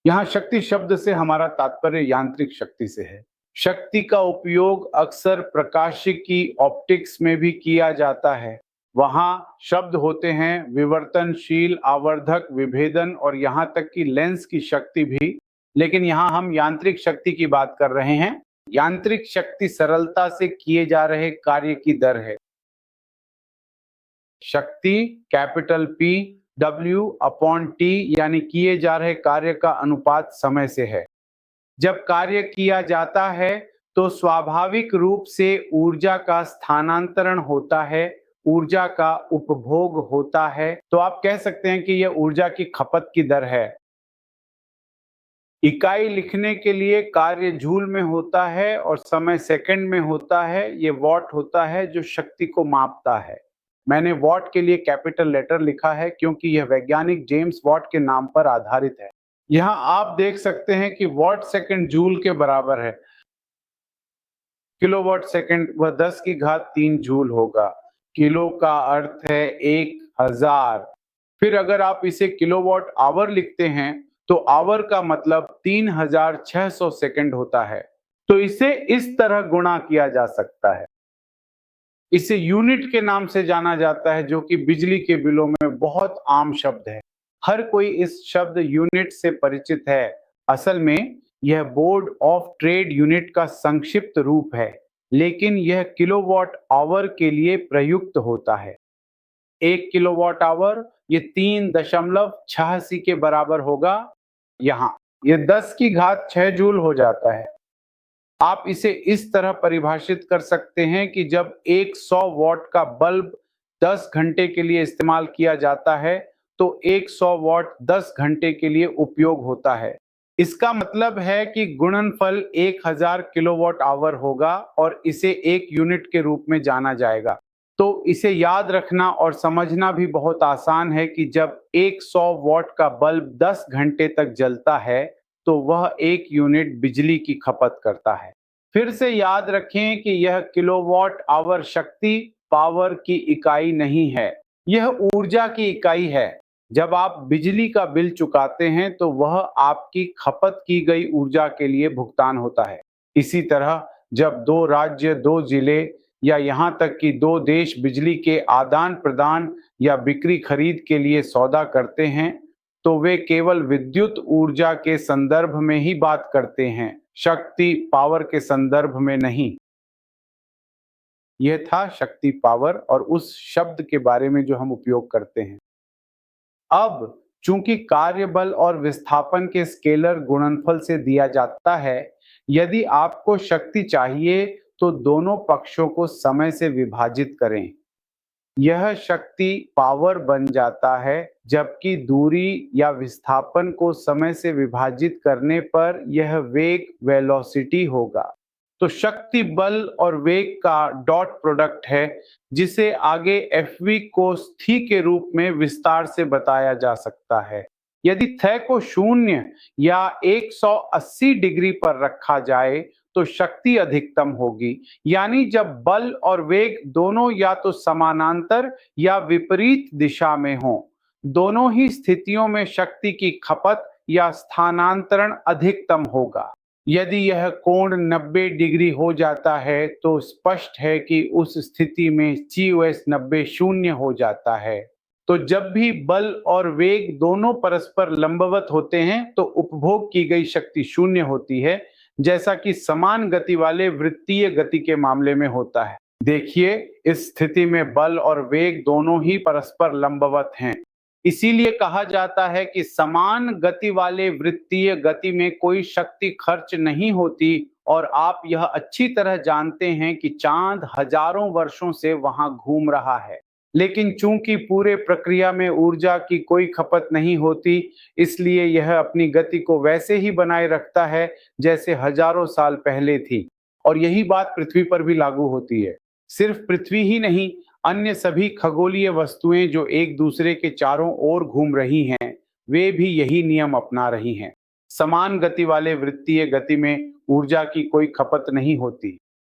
यहाँ शक्ति शब्द से हमारा तात्पर्य यांत्रिक शक्ति से है। शक्ति का उपयोग अक्सर प्रकाशिकी ऑप्टिक्स में भी किया जाता है। वहां शब्द होते हैं विवर्तनशील, आवर्धक, विभेदन और यहाँ तक कि लेंस की शक्ति भी। लेकिन यहाँ हम यांत्रिक शक्ति की बात कर रहे हैं। यांत्रिक शक्ति सरलता से किए जा रहे कार्य की दर है। शक्ति कैपिटल P W/T यानी किए जा रहे कार्य का अनुपात समय से है। जब कार्य किया जाता है तो स्वाभाविक रूप से ऊर्जा का स्थानांतरण होता है, ऊर्जा का उपभोग होता है। तो आप कह सकते हैं कि यह ऊर्जा की खपत की दर है। इकाई लिखने के लिए कार्य जूल में होता है और समय सेकंड में होता है। ये वॉट होता है जो शक्ति को मापता है। मैंने वॉट के लिए कैपिटल लेटर लिखा है क्योंकि यह वैज्ञानिक जेम्स वॉट के नाम पर आधारित है। यहाँ आप देख सकते हैं कि वॉट सेकंड जूल के बराबर है। किलोवाट सेकंड वह 10 की घात 3 जूल होगा। किलो का अर्थ है 1000। फिर अगर आप इसे किलोवाट आवर लिखते हैं तो आवर का मतलब 3600 सेकंड होता है। तो इसे इस तरह गुणा किया जा सकता है। इसे यूनिट के नाम से जाना जाता है जो कि बिजली के बिलों में बहुत आम शब्द है। हर कोई इस शब्द यूनिट से परिचित है। असल में यह बोर्ड ऑफ ट्रेड यूनिट का संक्षिप्त रूप है, लेकिन यह किलोवाट आवर के लिए प्रयुक्त होता है। 1 किलोवाट आवर ये 3.86 के बराबर होगा। यहाँ ये 10 की घात 6 जूल हो जाता है। आप इसे इस तरह परिभाषित कर सकते हैं कि जब एक 100 वॉट का बल्ब 10 घंटे के लिए इस्तेमाल किया जाता है तो 100 वॉट 10 घंटे के लिए उपयोग होता है। इसका मतलब है कि गुणनफल 1000 किलोवाट आवर होगा और इसे एक यूनिट के रूप में जाना जाएगा। तो इसे याद रखना और समझना भी बहुत आसान है कि जब एक 100 वॉट का बल्ब 10 घंटे तक जलता है तो वह 1 यूनिट बिजली की खपत करता है। फिर से याद रखें कि यह किलोवाट आवर शक्ति पावर की इकाई नहीं है, यह ऊर्जा की इकाई है। जब आप बिजली का बिल चुकाते हैं तो वह आपकी खपत की गई ऊर्जा के लिए भुगतान होता है। इसी तरह जब 2 राज्य, 2 जिले या यहाँ तक कि 2 देश बिजली के आदान प्रदान या बिक्री खरीद के लिए सौदा करते हैं तो वे केवल विद्युत ऊर्जा के संदर्भ में ही बात करते हैं, शक्ति पावर के संदर्भ में नहीं। यह था शक्ति पावर और उस शब्द के बारे में जो हम उपयोग करते हैं। अब चूंकि कार्यबल और विस्थापन के स्केलर गुणनफल से दिया जाता है, यदि आपको शक्ति चाहिए तो दोनों पक्षों को समय से विभाजित करें। यह शक्ति पावर बन जाता है, जबकि दूरी या विस्थापन को समय से विभाजित करने पर यह वेग वेलोसिटी होगा। तो शक्ति बल और वेग का डॉट प्रोडक्ट है, जिसे आगे Fv को थी के रूप में विस्तार से बताया जा सकता है। यदि थय को 0 या 180 डिग्री पर रखा जाए तो शक्ति अधिकतम होगी, यानी जब बल और वेग दोनों या तो समानांतर या विपरीत दिशा में हों। दोनों ही स्थितियों में शक्ति की खपत या स्थानांतरण अधिकतम होगा। यदि यह कोण 90 डिग्री हो जाता है तो स्पष्ट है कि उस स्थिति में COS 90 शून्य हो जाता है। तो जब भी बल और वेग दोनों परस्पर लंबवत होते हैं तो उपभोग की गई शक्ति शून्य होती है, जैसा कि समान गति वाले वृत्तीय गति के मामले में होता है। देखिए, इस स्थिति में बल और वेग दोनों ही परस्पर लंबवत हैं। इसीलिए कहा जाता है कि समान गति वाले वृत्तीय गति में कोई शक्ति खर्च नहीं होती और आप यह अच्छी तरह जानते हैं कि चांद हजारों वर्षों से वहां घूम रहा है। लेकिन चूंकि पूरे प्रक्रिया में ऊर्जा की कोई खपत नहीं होती, इसलिए यह अपनी गति को वैसे ही बनाए रखता है जैसे हजारों साल पहले थी। और यही बात पृथ्वी पर भी लागू होती है। सिर्फ पृथ्वी ही नहीं, अन्य सभी खगोलीय वस्तुएं जो एक दूसरे के चारों ओर घूम रही हैं, वे भी यही नियम अपना रही हैं। समान गति वाले वृत्तीय गति में ऊर्जा की कोई खपत नहीं होती।